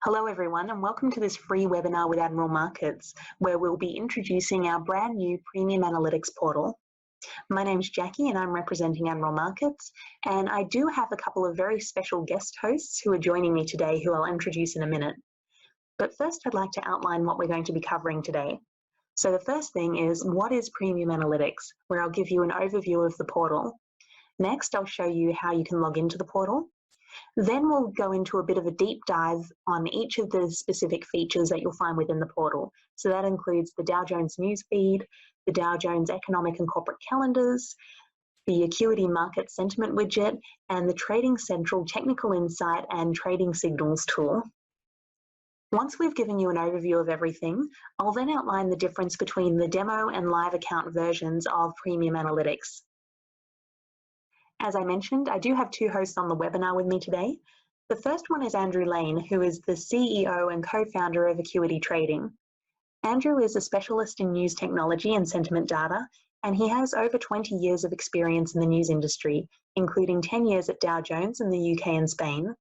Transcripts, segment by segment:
Hello everyone and welcome to this free webinar with Admiral Markets, where we'll be introducing our brand new Premium Analytics portal. My name's Jackie and I'm representing Admiral Markets, and I do have a couple of very special guest hosts who are joining me today who I'll introduce in a minute. But first I'd like to outline what we're going to be covering today. So the first thing is, what is Premium Analytics, where I'll give you an overview of the portal. Next, I'll show you how you can log into the portal. Then we'll go into a bit of a deep dive on each of the specific features that you'll find within the portal. So that includes the Dow Jones newsfeed, the Dow Jones economic and corporate calendars, the Acuity market sentiment widget, and the Trading Central technical insight and trading signals tool. Once we've given you an overview of everything, I'll then outline the difference between the demo and live account versions of Premium Analytics. As I mentioned, I do have two hosts on the webinar with me today. The first one is Andrew Lane, who is the CEO and co-founder of Acuity Trading. Andrew is a specialist in news technology and sentiment data, and he has over 20 years of experience in the news industry, including 10 years at Dow Jones in the UK and Spain.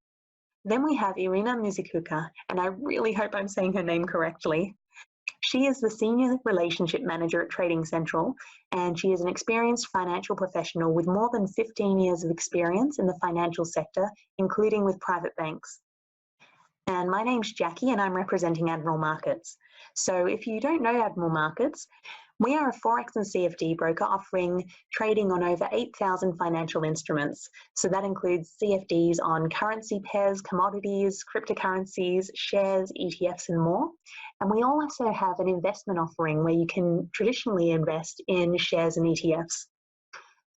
Then we have Irina Muzicuka, and I really hope I'm saying her name correctly. She is the Senior Relationship Manager at Trading Central, and she is an experienced financial professional with more than 15 years of experience in the financial sector, including with private banks. And my name's Jackie, and I'm representing Admiral Markets. So if you don't know Admiral Markets, we are a Forex and CFD broker offering trading on over 8,000 financial instruments. So that includes CFDs on currency pairs, commodities, cryptocurrencies, shares, ETFs, and more. And we also have an investment offering where you can traditionally invest in shares and ETFs.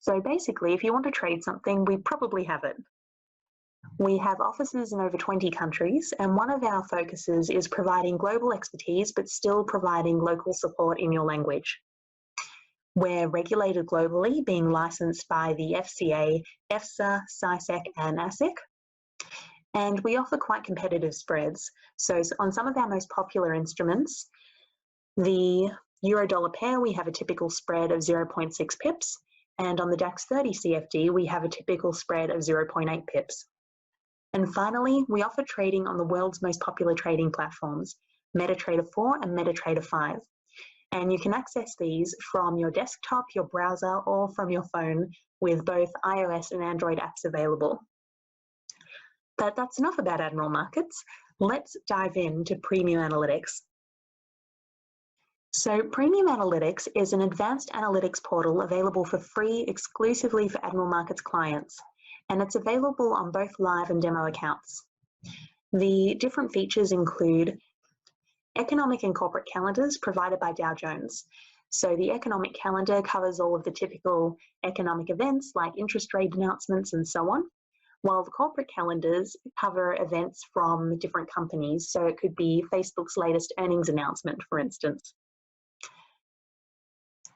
So basically, if you want to trade something, we probably have it. We have offices in over 20 countries, and one of our focuses is providing global expertise, but still providing local support in your language. We're regulated globally, being licensed by the FCA, EFSA, SISEC, and ASIC. And we offer quite competitive spreads. So on some of our most popular instruments, the euro-dollar pair, we have a typical spread of 0.6 pips. And on the DAX 30 CFD, we have a typical spread of 0.8 pips. And finally, we offer trading on the world's most popular trading platforms, MetaTrader 4 and MetaTrader 5. And you can access these from your desktop, your browser, or from your phone with both iOS and Android apps available. But that's enough about Admiral Markets. Let's dive into Premium Analytics. So Premium Analytics is an advanced analytics portal available for free exclusively for Admiral Markets clients, and it's available on both live and demo accounts. The different features include economic and corporate calendars provided by Dow Jones. So the economic calendar covers all of the typical economic events like interest rate announcements and so on, while the corporate calendars cover events from different companies. So it could be Facebook's latest earnings announcement, for instance.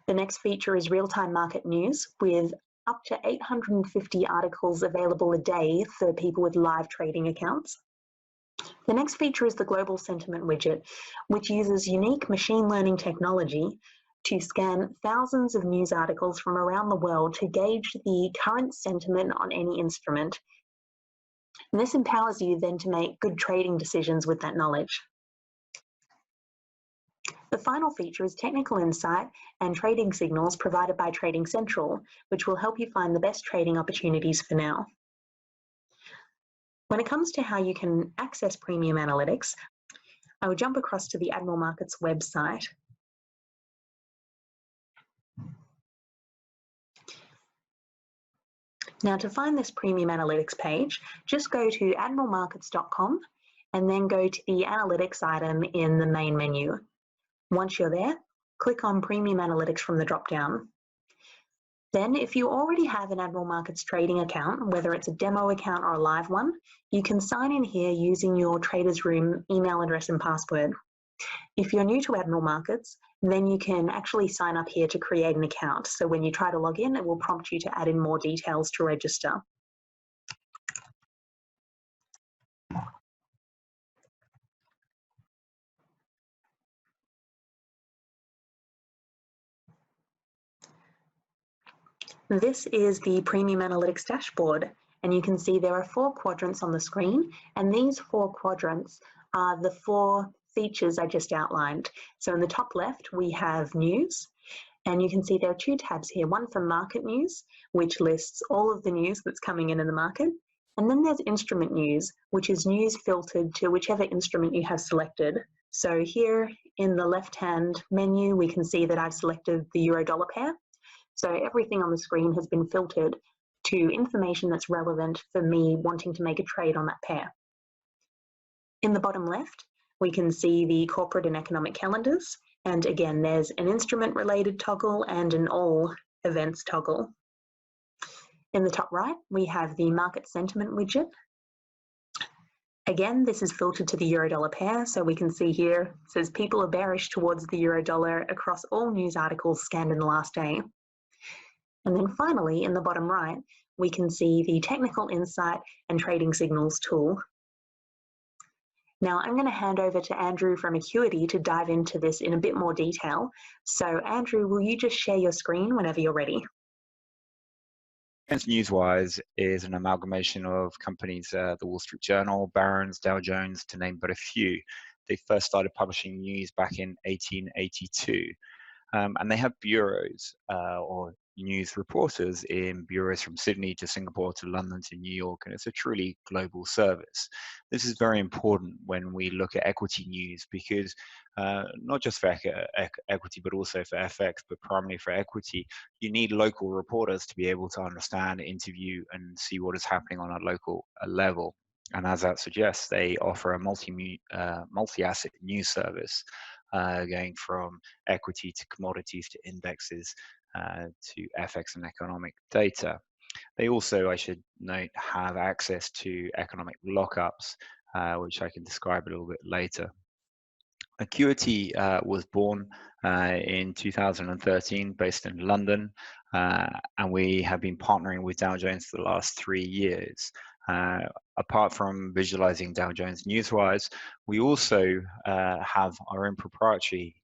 The next feature is real-time market news with up to 850 articles available a day for people with live trading accounts. The next feature is the Global Sentiment widget, which uses unique machine learning technology to scan thousands of news articles from around the world to gauge the current sentiment on any instrument. And this empowers you then to make good trading decisions with that knowledge. The final feature is technical insight and trading signals provided by Trading Central, which will help you find the best trading opportunities for now. When it comes to how you can access Premium Analytics, I will jump across to the Admiral Markets website. Now, to find this Premium Analytics page, just go to admiralmarkets.com and then go to the Analytics item in the main menu. Once you're there, click on Premium Analytics from the drop-down. Then, if you already have an Admiral Markets trading account, whether it's a demo account or a live one, you can sign in here using your Traders Room email address and password. If you're new to Admiral Markets, then you can actually sign up here to create an account. So when you try to log in, it will prompt you to add in more details to register. This is the Premium Analytics dashboard, And you can see there are 4 quadrants on the screen, and these 4 quadrants are the 4 features I just outlined. So in the top left, we have news, and you can see there are 2 tabs here, one for market news, which lists all of the news that's coming in the market, and then there's instrument news, which is news filtered to whichever instrument you have selected. So here in the left-hand menu, we can see that I've selected the euro-dollar pair. So everything on the screen has been filtered to information that's relevant for me wanting to make a trade on that pair. In the bottom left, we can see the corporate and economic calendars. And again, there's an instrument-related toggle and an all events toggle. In the top right, we have the market sentiment widget. Again, this is filtered to the euro-dollar pair, so we can see here, it says people are bearish towards the euro-dollar across all news articles scanned in the last day. And then finally, in the bottom right, we can see the technical insight and trading signals tool. Now I'm going to hand over to Andrew from Acuity to dive into this in a bit more detail. So Andrew, will you just share your screen whenever you're ready? Newswise is an amalgamation of companies, the Wall Street Journal, Barron's, Dow Jones, to name but a few. They first started publishing news back in 1882. And they have bureaus or news reporters in bureaus from Sydney to Singapore to London to New York, and it's a truly global service. This is very important when we look at equity news because not just for equity, but also for FX, but primarily for equity, you need local reporters to be able to understand, interview, and see what is happening on a local level. And as that suggests, they offer a multi-asset news service, going from equity to commodities to indexes to FX and economic data. They also, I should note, have access to economic lockups, which I can describe a little bit later. Acuity was born in 2013, based in London, and we have been partnering with Dow Jones for the last 3 years. Apart from visualizing Dow Jones Newswise, we also have our own proprietary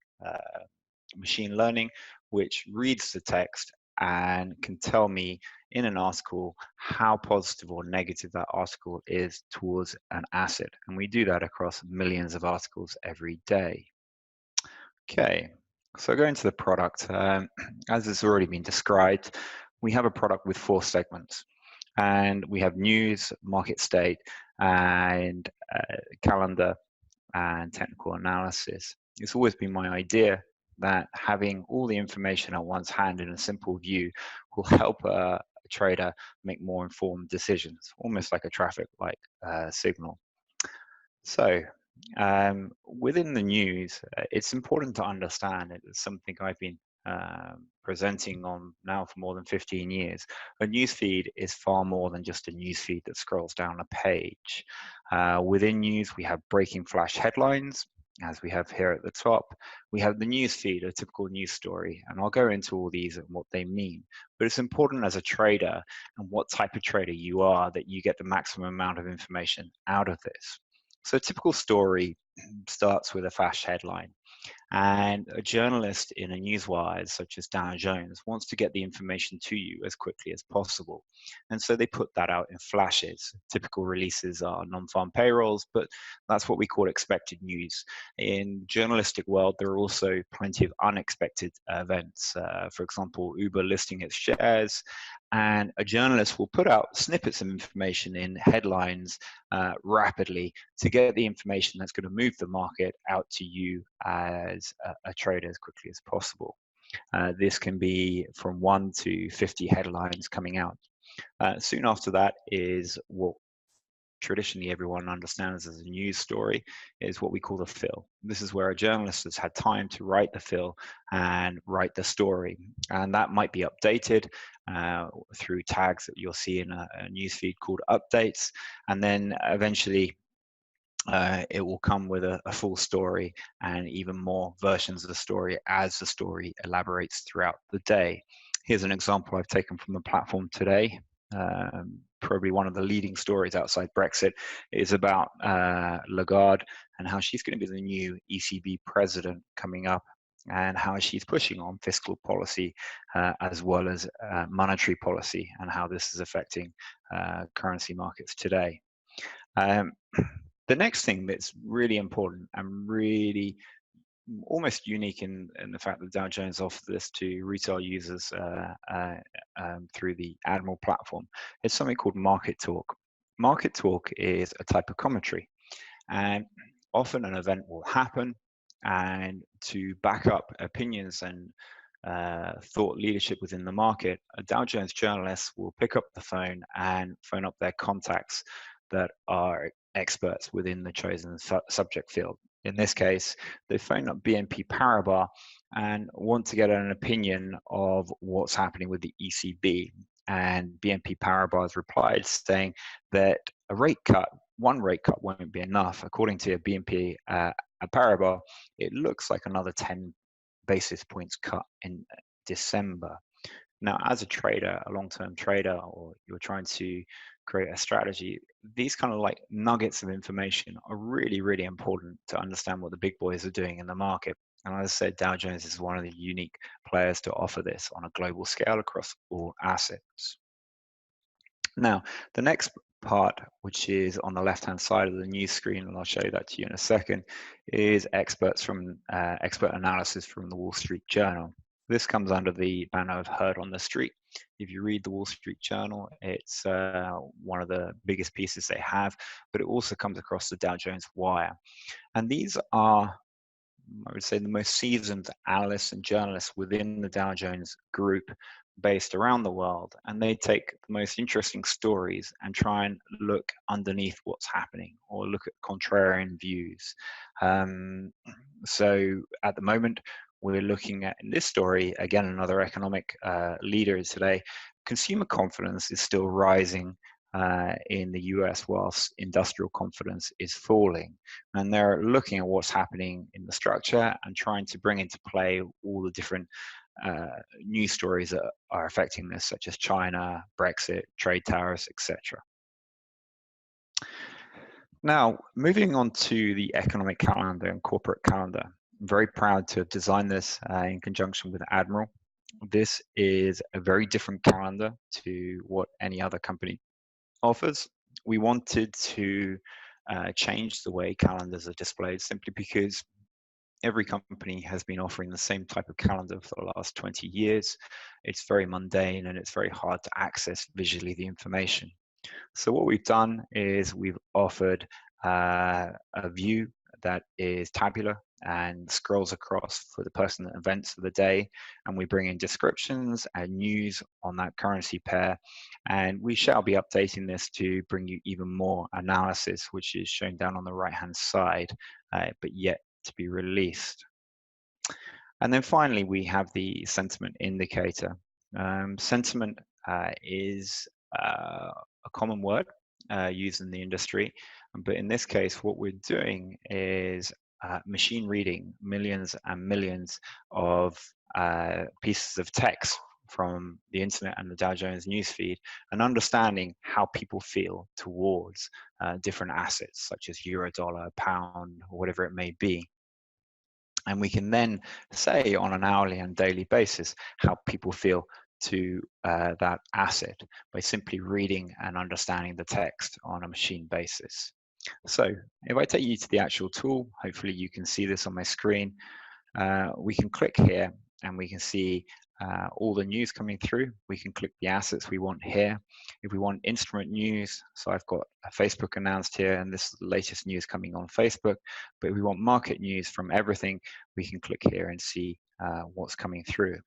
machine learning, which reads the text and can tell me in an article how positive or negative that article is towards an asset. And we do that across millions of articles every day. Okay, so going to the product, as has already been described, we have a product with 4 segments. And we have news, market state, and calendar, and technical analysis. It's always been my idea that having all the information at one's hand in a simple view will help a trader make more informed decisions, almost like a traffic light signal. So within the news, it's important to understand, it's something I've been presenting on now for more than 15 years. A news feed is far more than just a news feed that scrolls down a page. Within news, we have breaking flash headlines, as we have here at the top. We have the news feed, a typical news story, and I'll go into all these and what they mean. But it's important as a trader and what type of trader you are that you get the maximum amount of information out of this. So a typical story starts with a flash headline. And a journalist in a newswire such as Dow Jones wants to get the information to you as quickly as possible. And so they put that out in flashes. Typical releases are non-farm payrolls, but that's what we call expected news. In the journalistic world, there are also plenty of unexpected events. For example, Uber listing its shares, and a journalist will put out snippets of information in headlines rapidly to get the information that's going to move the market out to you as a trader as quickly as possible. This can be from 1 to 50 headlines coming out. Soon after that is what traditionally everyone understands as a news story, is what we call the fill. This is where a journalist has had time to write the fill and write the story. And that might be updated through tags that you'll see in a newsfeed called updates. And then eventually it will come with a full story and even more versions of the story as the story elaborates throughout the day. Here's an example I've taken from the platform today. Probably one of the leading stories outside Brexit is about Lagarde and how she's going to be the new ECB president coming up and how she's pushing on fiscal policy as well as monetary policy, and how this is affecting currency markets today. The next thing that's really important and really almost unique in the fact that Dow Jones offers this to retail users through the Admiral platform is something called Market Talk. Market Talk is a type of commentary, and often an event will happen, and to back up opinions and thought leadership within the market, a Dow Jones journalist will pick up the phone and phone up their contacts that are experts within the chosen subject field. In this case, they phone up BNP Paribas and want to get an opinion of what's happening with the ECB. And BNP Paribas replied saying that one rate cut won't be enough. According to BNP Paribas, it looks like another 10 basis points cut in December. Now, as a trader, a long-term trader, or you're trying to create a strategy, these kind of like nuggets of information are really, really important to understand what the big boys are doing in the market. And as I said, Dow Jones is one of the unique players to offer this on a global scale across all assets. Now, the next part, which is on the left-hand side of the news screen, and I'll show you that to you in a second, is expert analysis from the Wall Street Journal. This comes under the banner of Heard on the Street. If you read the Wall Street Journal, it's one of the biggest pieces they have, but it also comes across the Dow Jones Wire. And these are, I would say, the most seasoned analysts and journalists within the Dow Jones group based around the world, and they take the most interesting stories and try and look underneath what's happening or look at contrarian views. So at the moment, we're looking at, in this story, again, another economic leader today, consumer confidence is still rising in the US whilst industrial confidence is falling. And they're looking at what's happening in the structure and trying to bring into play all the different news stories that are affecting this, such as China, Brexit, trade tariffs, etc. Now, moving on to the economic calendar and corporate calendar. I'm very proud to have designed this in conjunction with Admiral. This is a very different calendar to what any other company offers. We wanted to change the way calendars are displayed simply because every company has been offering the same type of calendar for the last 20 years. It's very mundane and it's very hard to access visually the information. So what we've done is we've offered a view that is tabular and scrolls across for the pertinent events of the day, and we bring in descriptions and news on that currency pair, and we shall be updating this to bring you even more analysis, which is shown down on the right hand side, but yet to be released. And then finally, we have the sentiment indicator. Sentiment is a common word used in the industry, but in this case, what we're doing is machine reading millions and millions of pieces of text from the internet and the Dow Jones newsfeed, and understanding how people feel towards different assets such as euro, dollar, pound, or whatever it may be. And we can then say on an hourly and daily basis how people feel to that asset by simply reading and understanding the text on a machine basis. So if I take you to the actual tool, hopefully you can see this on my screen. We can click here and we can see all the news coming through. We can click the assets we want here. If we want instrument news, so I've got Facebook announced here, and this is the latest news coming on Facebook. But if we want market news from everything, we can click here and see what's coming through.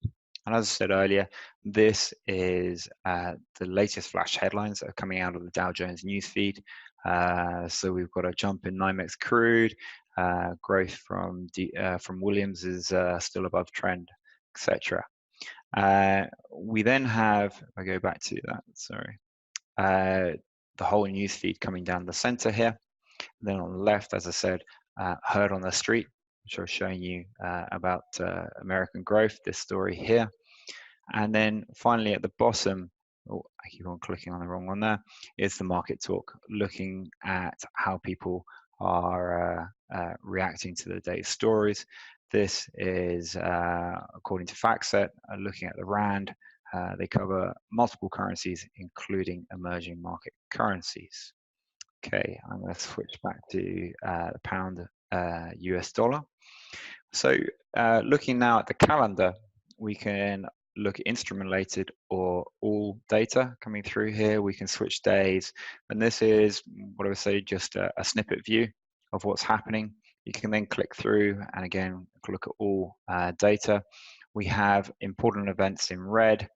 And as I said earlier, this is the latest flash headlines that are coming out of the Dow Jones newsfeed. So we've got a jump in NYMEX crude, growth from Williams is still above trend, etc. We then have, if I go back to that, sorry, the whole newsfeed coming down the center here. And then on the left, as I said, Heard on the Street, which I was showing you about American growth, this story here. And then finally at the bottom, oh, I keep on clicking on the wrong one there, is the Market Talk, looking at how people are reacting to the day's stories. This is according to FactSet, looking at the Rand. They cover multiple currencies, including emerging market currencies. Okay, I'm going to switch back to the pound US dollar. So looking now at the calendar, we can look at instrument related or all data coming through here. We can switch days, and this is what I would say just a snippet view of what's happening. You can then click through and again look at all data. We have important events in red,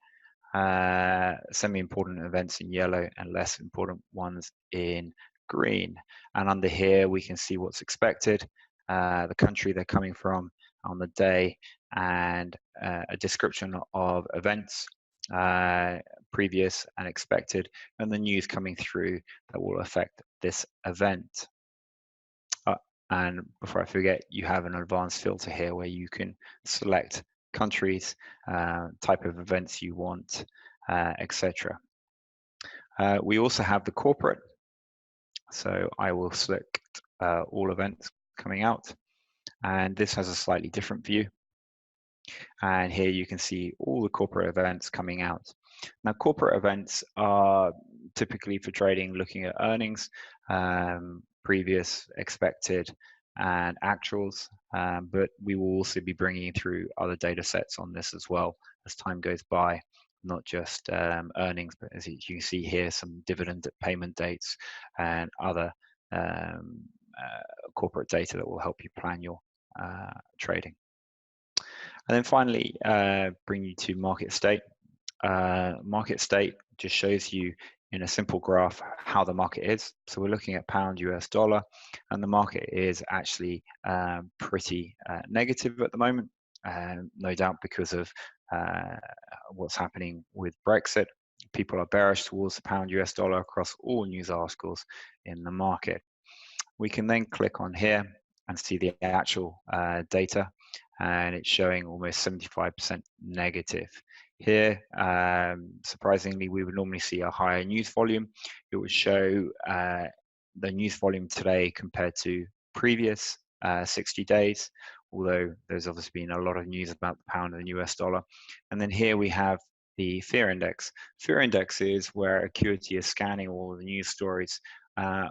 semi-important events in yellow, and less important ones in green. And under here we can see what's expected, the country they're coming from on the day, and a description of events, previous and expected, and the news coming through that will affect this event. And before I forget, you have an advanced filter here where you can select countries, type of events you want, etc. We also have the corporate. So I will select all events coming out, and this has a slightly different view. And here you can see all the corporate events coming out. Now, corporate events are typically for trading looking at earnings, previous, expected, and actuals, but we will also be bringing through other data sets on this as well as time goes by, not just earnings, but as you can see here, some dividend payment dates and other corporate data that will help you plan your trading. And then finally, bring you to market state. Market state just shows you in a simple graph how the market is. So we're looking at pound US dollar, and the market is actually pretty negative at the moment, no doubt because of what's happening with Brexit. People are bearish towards the pound US dollar across all news articles in the market. We can then click on here and see the actual data, and it's showing almost 75% negative. Here, surprisingly, we would normally see a higher news volume. It would show the news volume today compared to previous 60 days, although there's obviously been a lot of news about the pound and the US dollar. And then here we have the fear index. Fear index is where Acuity is scanning all of the news stories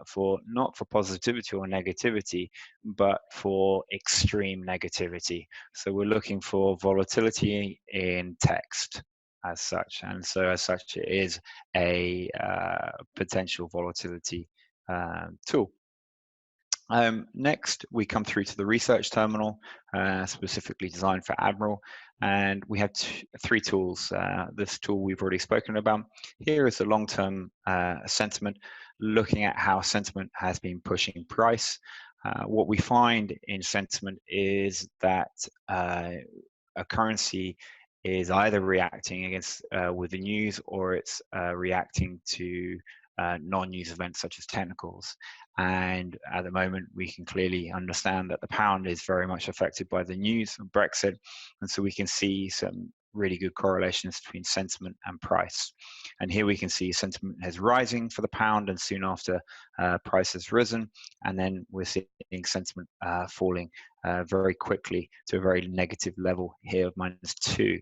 for not for positivity or negativity, but for extreme negativity. So we're looking for volatility in text as such, and so as such it is a potential volatility tool. Next, we come through to the research terminal, specifically designed for Admiral, and we have three tools. This tool we've already spoken about. Here is the long-term sentiment, looking at how sentiment has been pushing price. What we find in sentiment is that a currency is either reacting against with the news, or it's reacting to non-news events such as technicals. And at the moment, we can clearly understand that the pound is very much affected by the news of Brexit, and so we can see some really good correlations between sentiment and price. And here we can see sentiment is rising for the pound, and soon after price has risen, and then we're seeing sentiment falling very quickly to a very negative level here of -2.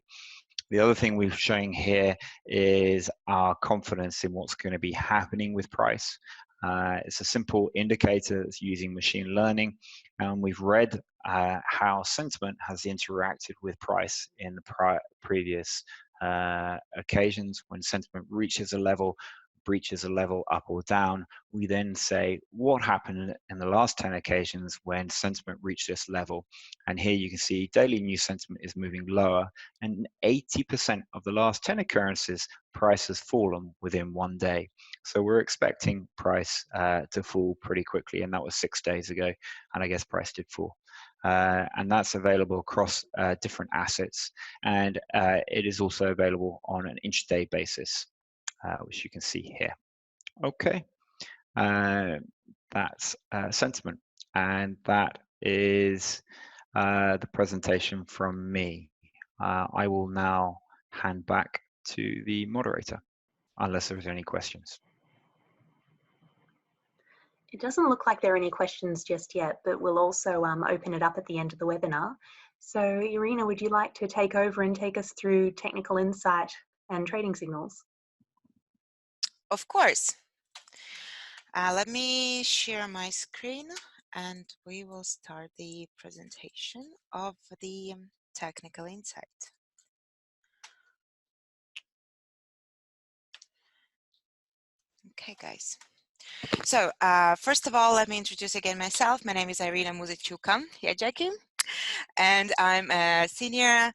The other thing we're showing here is our confidence in what's going to be happening with price. It's a simple indicator that's using machine learning, and we've read how sentiment has interacted with price in the previous occasions. When sentiment reaches a level, breaches a level up or down, we then say what happened in the last 10 occasions when sentiment reached this level. And here you can see daily news sentiment is moving lower, and 80% of the last 10 occurrences, price has fallen within 1 day. So we're expecting price to fall pretty quickly, and that was 6 days ago, and I guess price did fall. And that's available across different assets, and it is also available on an intraday basis, which you can see here. Okay, that's sentiment, and that is the presentation from me. I will now hand back to the moderator, unless there's any questions. It doesn't look like there are any questions just yet, but we'll also open it up at the end of the webinar. So Irina, would you like to take over and take us through technical insight and trading signals? Of course. Let me share my screen and we will start the presentation of the technical insight. Okay, guys. So first of all, let me introduce again myself. My name is Irina Muzicuka. Yeah, Jackie. And I'm a senior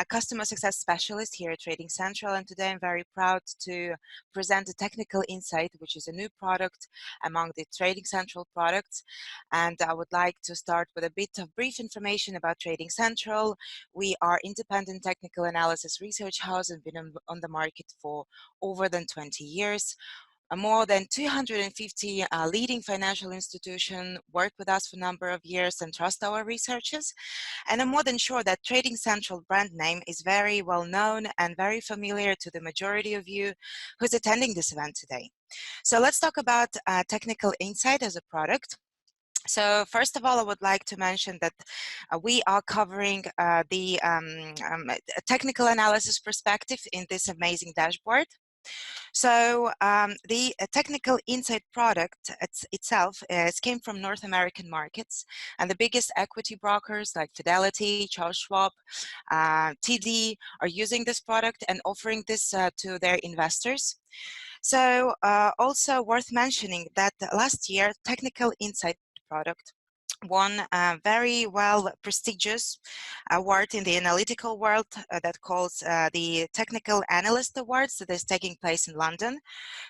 customer success specialist here at Trading Central. And today I'm very proud to present a technical insight, which is a new product among the Trading Central products. And I would like to start with a bit of brief information about Trading Central. We are independent technical analysis research house and been on the market for over than 20 years. More than 250 leading financial institutions work with us for a number of years and trust our researches. And I'm more than sure that Trading Central brand name is very well known and very familiar to the majority of you who's attending this event today. So let's talk about technical insight as a product. So first of all, I would like to mention that we are covering the technical analysis perspective in this amazing dashboard. So the technical insight product itself came from North American markets, and the biggest equity brokers like Fidelity, Charles Schwab, TD are using this product and offering this to their investors. So also worth mentioning that last year, technical insight product won a very well prestigious award in the analytical world that calls the Technical Analyst Awards that is taking place in London.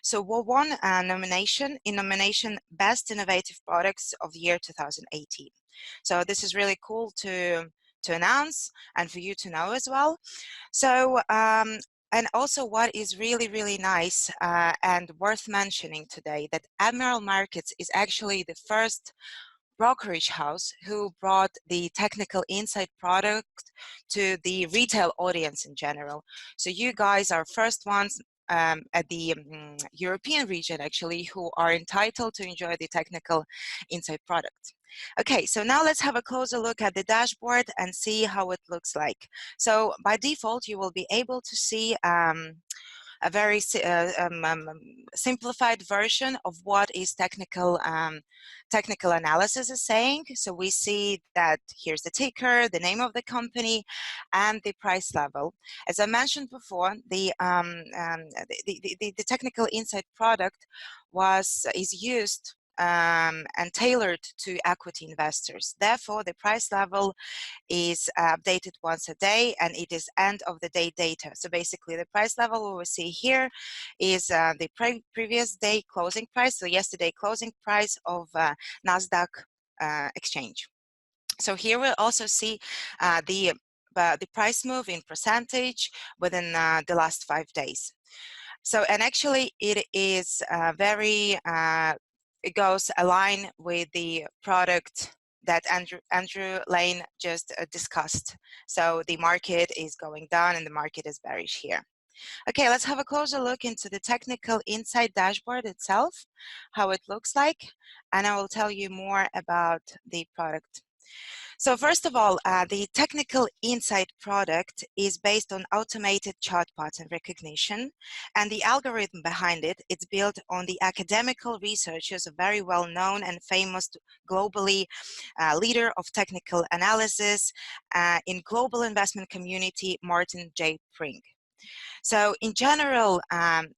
So we won a nomination in nomination Best Innovative Products of the year 2018. So this is really cool to announce and for you to know as well. So and also what is really, really nice and worth mentioning today that Admiral Markets is actually the first brokerage house who brought the technical insight product to the retail audience in general. So you guys are first ones at the European region actually who are entitled to enjoy the technical insight product. Okay, so now let's have a closer look at the dashboard and see how it looks like. So by default, you will be able to see a very simplified version of what is technical analysis is saying. So we see that here's the ticker, the name of the company, and the price level. As I mentioned before, the technical insight product is used and tailored to equity investors. Therefore, the price level is updated once a day and it is end of the day data. So basically the price level we will see here is the previous day closing price, so yesterday closing price of NASDAQ exchange. So here we'll also see the price move in percentage within the last 5 days. So, and actually it is very, it goes align with the product that Andrew Lane just discussed. So the market is going down and the market is bearish here. Okay, let's have a closer look into the technical insight dashboard itself, how it looks like, and I will tell you more about the product. So first of all, the technical insight product is based on automated chart pattern recognition, and the algorithm behind it, it's built on the academical researchers, a very well-known and famous globally leader of technical analysis in global investment community, Martin J. Pring. So in general,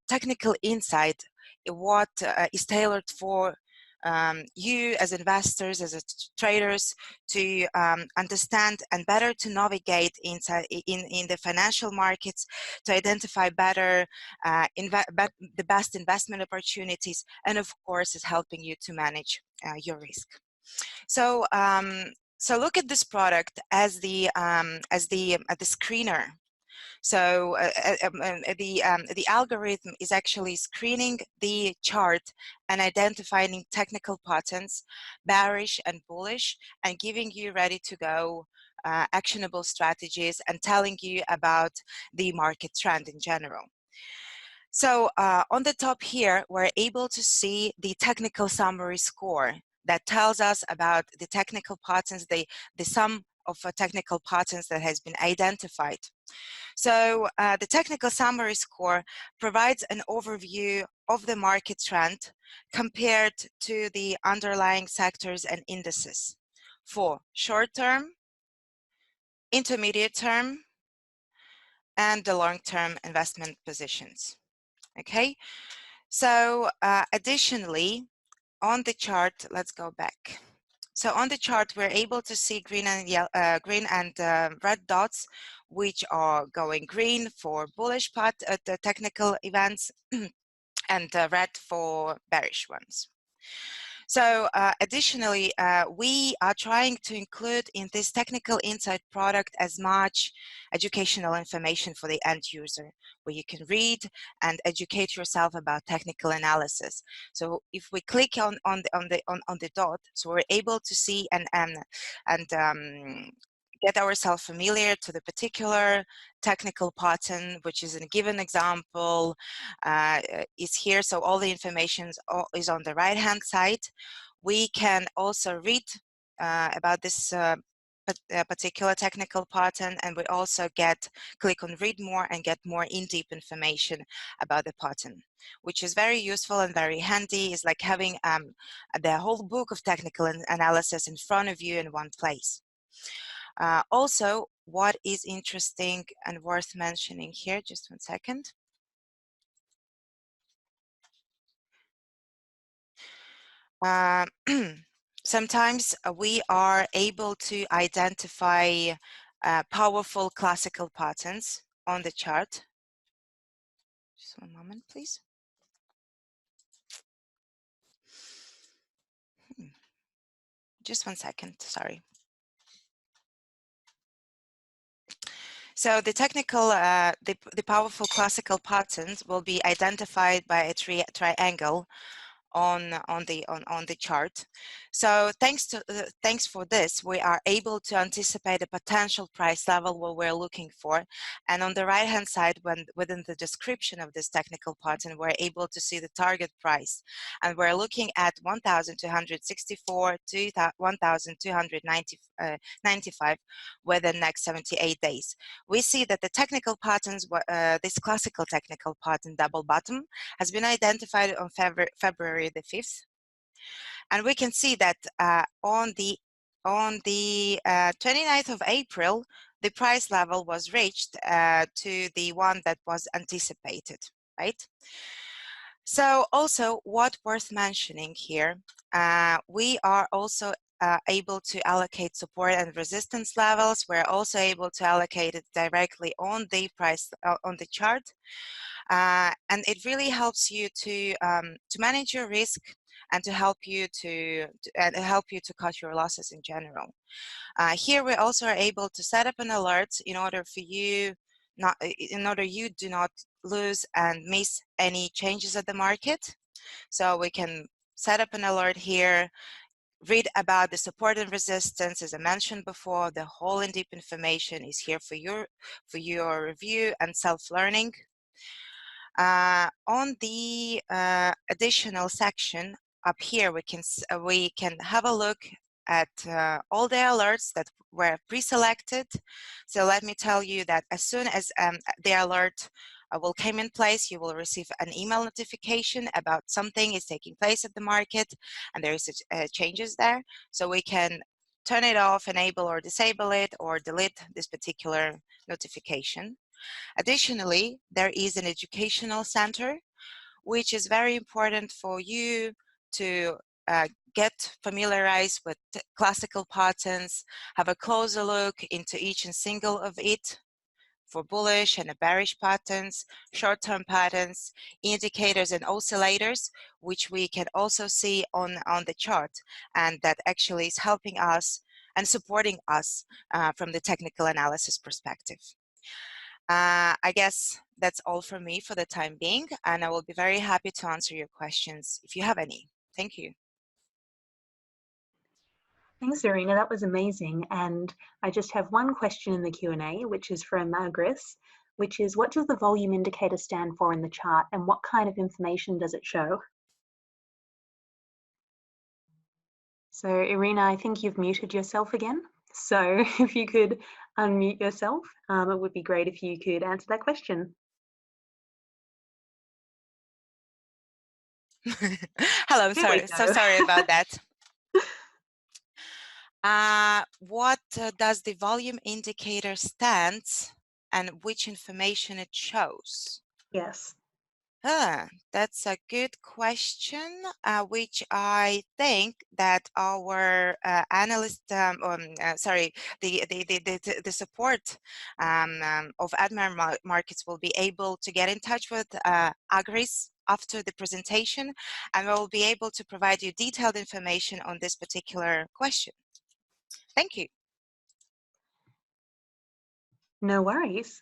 technical insight, what is tailored for you as investors, as traders, to understand and better to navigate inside in the financial markets, to identify better the best investment opportunities, and of course is helping you to manage your risk. So so look at this product as the screener. So the algorithm is actually screening the chart and identifying technical patterns, bearish and bullish, and giving you ready to go actionable strategies and telling you about the market trend in general. So on the top here, we're able to see the technical summary score that tells us about the technical patterns, the sum of technical patterns that has been identified. So the technical summary score provides an overview of the market trend compared to the underlying sectors and indices for short-term, intermediate term, and the long-term investment positions. Okay, so additionally, on the chart, let's go back. So on the chart, we're able to see green and red dots, which are going green for bullish part at the technical events and red for bearish ones. So additionally, we are trying to include in this technical insight product as much educational information for the end user, where you can read and educate yourself about technical analysis. So if we click on the dot, so we're able to see and get ourselves familiar to the particular technical pattern, which is a given example, is here. So all the information is on the right-hand side. We can also read about this particular technical pattern, and we also click on read more and get more in-deep information about the pattern, which is very useful and very handy. It's like having the whole book of technical analysis in front of you in one place. Also, what is interesting and worth mentioning here, just one second. Sometimes we are able to identify powerful classical patterns on the chart. Just one moment, please. Just one second, sorry. So the technical, the powerful classical patterns will be identified by a triangle on the chart. So thanks for this, we are able to anticipate a potential price level what we're looking for, and on the right hand side, within the description of this technical pattern, we're able to see the target price, and we're looking at 1,264 to 1,295 within the next 78 days. We see that the technical patterns, this classical technical pattern double bottom, has been identified on February the 5th, and we can see that on the 29th of April, the price level was reached to the one that was anticipated, right? So also, what worth mentioning here, we are also able to allocate support and resistance levels. We're also able to allocate it directly on the price on the chart. And it really helps you to manage your risk and to help you to cut your losses in general. Here we also are able to set up an alert in order for you you do not lose and miss any changes at the market. So we can set up an alert here, read about the support and resistance. As I mentioned before, the whole in-deep information is here for your review and self-learning. On the additional section up here, we can have a look at all the alerts that were pre-selected. So let me tell you that as soon as the alert will come in place, you will receive an email notification about something is taking place at the market, and there is changes there. So we can turn it off, enable or disable it, or delete this particular notification. Additionally, there is an educational center, which is very important for you to get familiarized with classical patterns, have a closer look into each and single of it for bullish and bearish patterns, short-term patterns, indicators and oscillators, which we can also see on the chart, and that actually is helping us and supporting us from the technical analysis perspective. I guess that's all from me for the time being, and I will be very happy to answer your questions if you have any. Thank you. Thanks, Irina. That was amazing. And I just have one question in the Q&A, which is from Agris, which is what does the volume indicator stand for in the chart and what kind of information does it show? So Irina, I think you've muted yourself again. So if you could unmute yourself, it would be great if you could answer that question. Hello, Here so sorry about that. What does the volume indicator stand and which information it shows? Yes. That's a good question, which I think that our analyst, the support of Admiral Markets will be able to get in touch with Agris after the presentation, and we'll be able to provide you detailed information on this particular question. Thank you. No worries.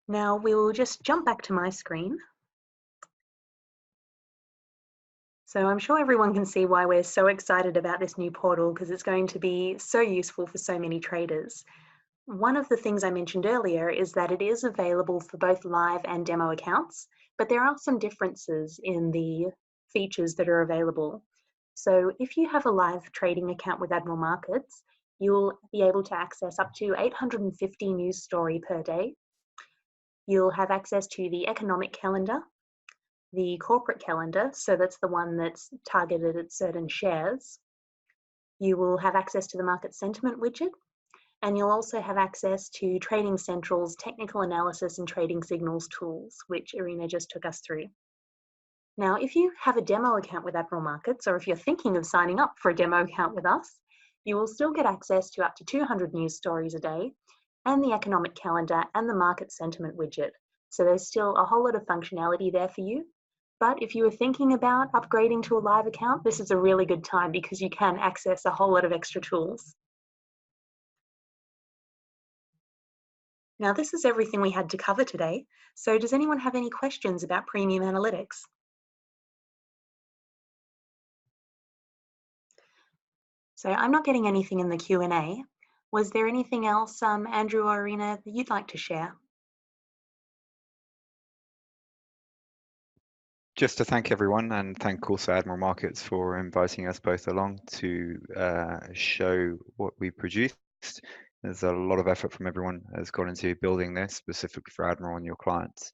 Now we will just jump back to my screen. So I'm sure everyone can see why we're so excited about this new portal, because it's going to be so useful for so many traders. One of the things I mentioned earlier is that it is available for both live and demo accounts, but there are some differences in the features that are available. So if you have a live trading account with Admiral Markets, you'll be able to access up to 850 news story per day. You'll have access to the economic calendar, the corporate calendar, so that's the one that's targeted at certain shares. You will have access to the market sentiment widget, and you'll also have access to Trading Central's technical analysis and trading signals tools, which Irina just took us through. Now, if you have a demo account with Admiral Markets, or if you're thinking of signing up for a demo account with us, you will still get access to up to 200 news stories a day, and the economic calendar and the market sentiment widget. So there's still a whole lot of functionality there for you. But if you were thinking about upgrading to a live account, this is a really good time because you can access a whole lot of extra tools. Now, this is everything we had to cover today. So does anyone have any questions about Premium Analytics? So I'm not getting anything in the Q&A. Was there anything else, Andrew or Irina, that you'd like to share? Just to thank everyone and thank also Admiral Markets for inviting us both along to show what we produced. There's a lot of effort from everyone has gone into building this specifically for Admiral and your clients.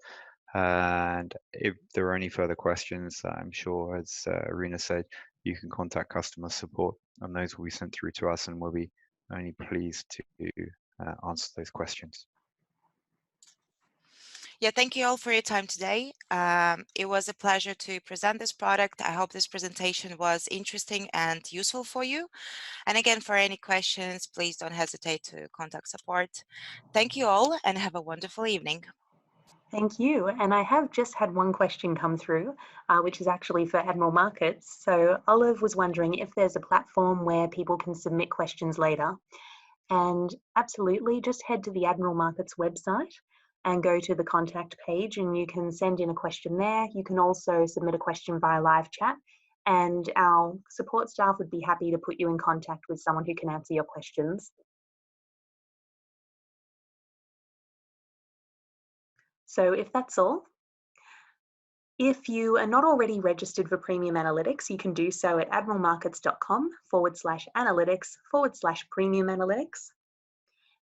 And if there are any further questions, I'm sure, as Irina said, you can contact customer support and those will be sent through to us and we'll be only pleased to answer those questions. Yeah, thank you all for your time today. It was a pleasure to present this product. I hope this presentation was interesting and useful for you. And again, for any questions, please don't hesitate to contact support. Thank you all and have a wonderful evening. Thank you. And I have just had one question come through, which is actually for Admiral Markets. So Olive was wondering if there's a platform where people can submit questions later. And absolutely, just head to the Admiral Markets website and go to the contact page and you can send in a question there. You can also submit a question via live chat and our support staff would be happy to put you in contact with someone who can answer your questions. So if that's all, if you are not already registered for Premium Analytics, you can do so at admiralmarkets.com/analytics/premium analytics.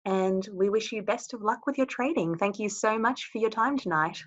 And we wish you best of luck with your trading. Thank you so much for your time tonight.